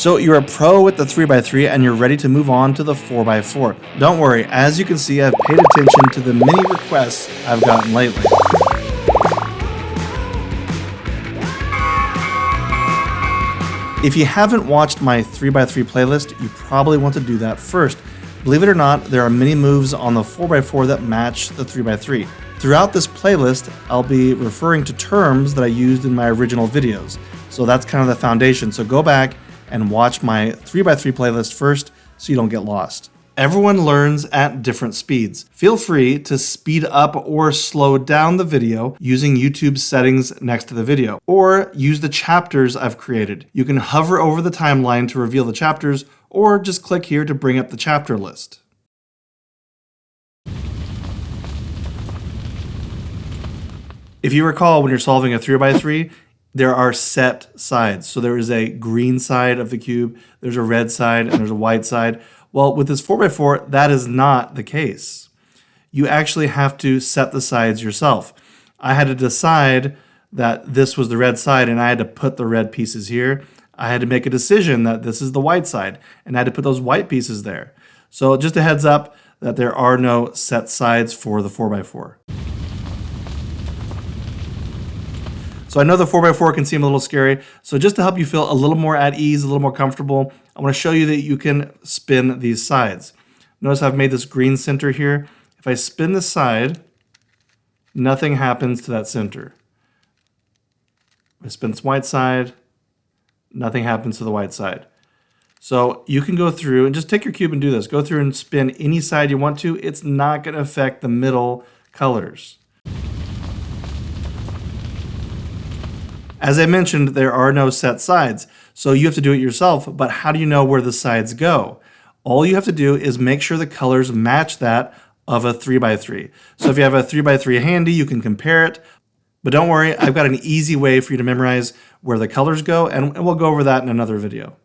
So you're a pro with the 3x3 and you're ready to move on to the 4x4. Don't worry, as you can see, I've paid attention to the many requests I've gotten lately. If you haven't watched my 3x3 playlist, you probably want to do that first. Believe it or not, there are many moves on the 4x4 that match the 3x3. Throughout this playlist, I'll be referring to terms that I used in my original videos. So that's kind of the foundation. So go back and watch my 3x3 playlist first so you don't get lost. Everyone learns at different speeds. Feel free to speed up or slow down the video using YouTube's settings next to the video, or use the chapters I've created. You can hover over the timeline to reveal the chapters, or just click here to bring up the chapter list. If you recall, when you're solving a 3x3, there are set sides. So there is a green side of the cube, there's a red side, and there's a white side. Well, with this 4x4, that is not the case. You actually have to set the sides yourself. I had to decide that this was the red side, and I had to put the red pieces here. I had to make a decision that this is the white side, and I had to put those white pieces there. So just a heads up that there are no set sides for the 4x4. So I know the 4x4 can seem a little scary. So just to help you feel a little more at ease, a little more comfortable, I want to show you that you can spin these sides. Notice I've made this green center here. If I spin this side, nothing happens to that center. If I spin this white side, nothing happens to the white side. So you can go through and just take your cube and do this. Go through and spin any side you want to. It's not going to affect the middle colors. As I mentioned, there are no set sides, so you have to do it yourself, but how do you know where the sides go? All you have to do is make sure the colors match that of a 3x3. So if you have a 3x3 handy, you can compare it, but don't worry, I've got an easy way for you to memorize where the colors go, and we'll go over that in another video.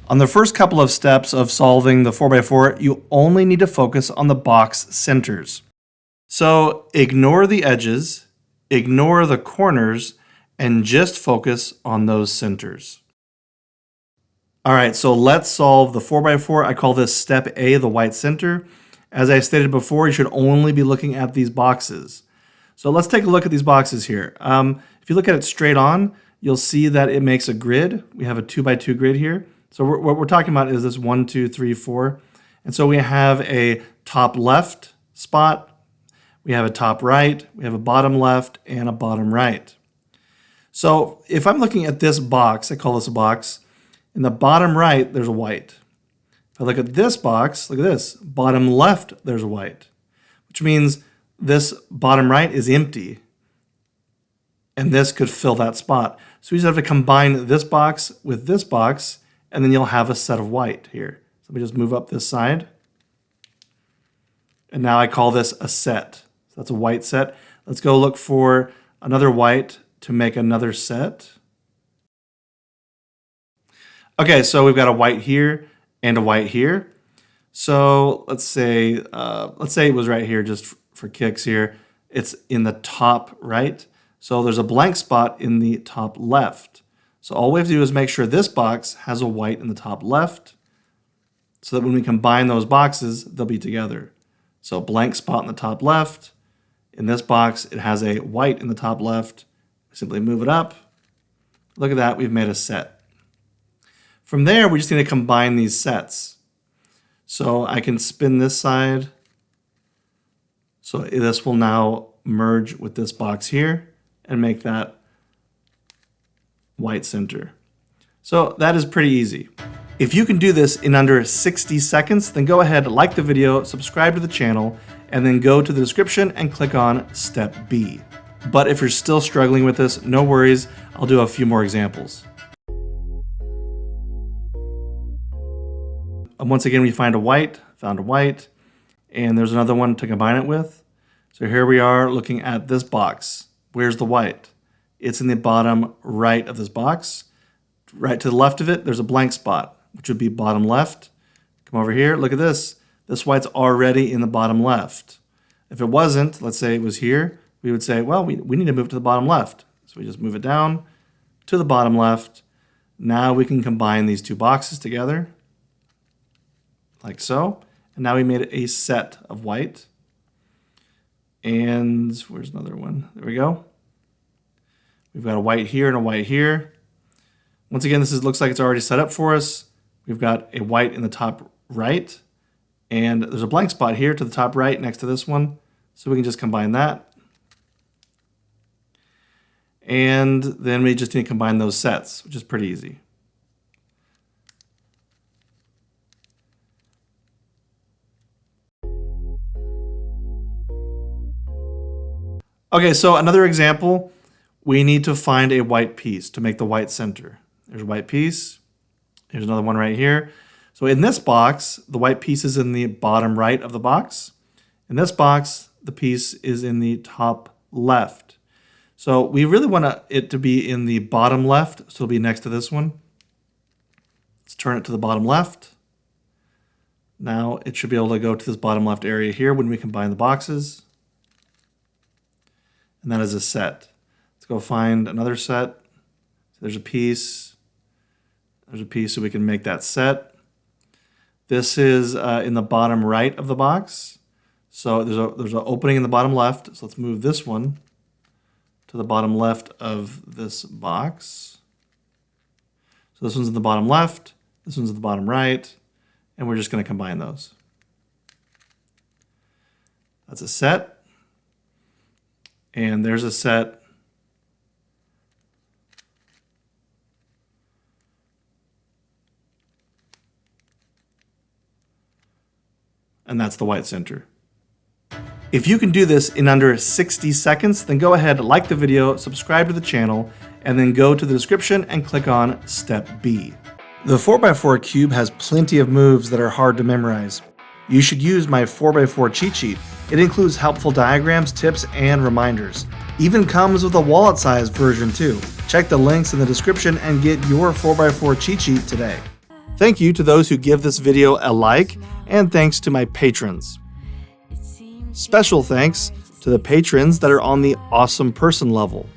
On the first couple of steps of solving the 4x4, you only need to focus on the box centers. So ignore the edges, ignore the corners, and just focus on those centers. All right, so let's solve the 4x4. I call this step A, the white center. As I stated before, you should only be looking at these boxes. So let's take a look at these boxes here. If you look at it straight on, you'll see that it makes a grid. We have a 2x2 grid here. So what we're talking about is this 1, 2, 3, 4. And so we have a top left spot, we have a top right, we have a bottom left, and a bottom right. So if I'm looking at this box, I call this a box, in the bottom right, there's a white. If I look at this box, look at this, bottom left, there's a white, which means this bottom right is empty, and this could fill that spot. So we just have to combine this box with this box, and then you'll have a set of white here. So we just move up this side, and now I call this a set. So that's a white set. Let's go look for another white to make another set. Okay, so we've got a white here and a white here. So let's say it was right here just for kicks here. It's in the top right. So there's a blank spot in the top left. So all we have to do is make sure this box has a white in the top left so that when we combine those boxes, they'll be together. So blank spot in the top left. In this box, it has a white in the top left. Simply move it up. Look at that, we've made a set. From there, we just need to combine these sets. So I can spin this side. So this will now merge with this box here and make that white center. So that is pretty easy. If you can do this in under 60 seconds, then go ahead, like the video, subscribe to the channel, and then go to the description and click on step B. But if you're still struggling with this, no worries, I'll do a few more examples. Once again, we found a white, and there's another one to combine it with. So here we are looking at this box. Where's the white? It's in the bottom right of this box. Right to the left of it, there's a blank spot, which would be bottom left. Come over here, look at this. This white's already in the bottom left. If it wasn't, let's say it was here, we would say, well, we need to move to the bottom left. So we just move it down to the bottom left. Now we can combine these two boxes together, like so. And now we made a set of white. And where's another one? There we go. We've got a white here and a white here. Once again, looks like it's already set up for us. We've got a white in the top right, and there's a blank spot here to the top right next to this one. So we can just combine that. And then we just need to combine those sets, which is pretty easy. Okay, so another example, we need to find a white piece to make the white center. There's a white piece. Here's another one right here. So in this box, the white piece is in the bottom right of the box. In this box, the piece is in the top left. So we really want it to be in the bottom left, so it'll be next to this one. Let's turn it to the bottom left. Now it should be able to go to this bottom left area here when we combine the boxes. And that is a set. Let's go find another set. So there's a piece. There's a piece so we can make that set. This is in the bottom right of the box. So there's an opening in the bottom left. So let's move this one to the bottom left of this box. So this one's in the bottom left. This one's in the bottom right. And we're just going to combine those. That's a set. And there's a set. And that's the white center. If you can do this in under 60 seconds, then go ahead, like the video, subscribe to the channel, and then go to the description and click on Step B. The 4x4 cube has plenty of moves that are hard to memorize. You should use my 4x4 cheat sheet. It includes helpful diagrams, tips, and reminders. Even comes with a wallet-sized version too. Check the links in the description and get your 4x4 cheat sheet today. Thank you to those who give this video a like, and thanks to my patrons. Special thanks to the patrons that are on the awesome person level.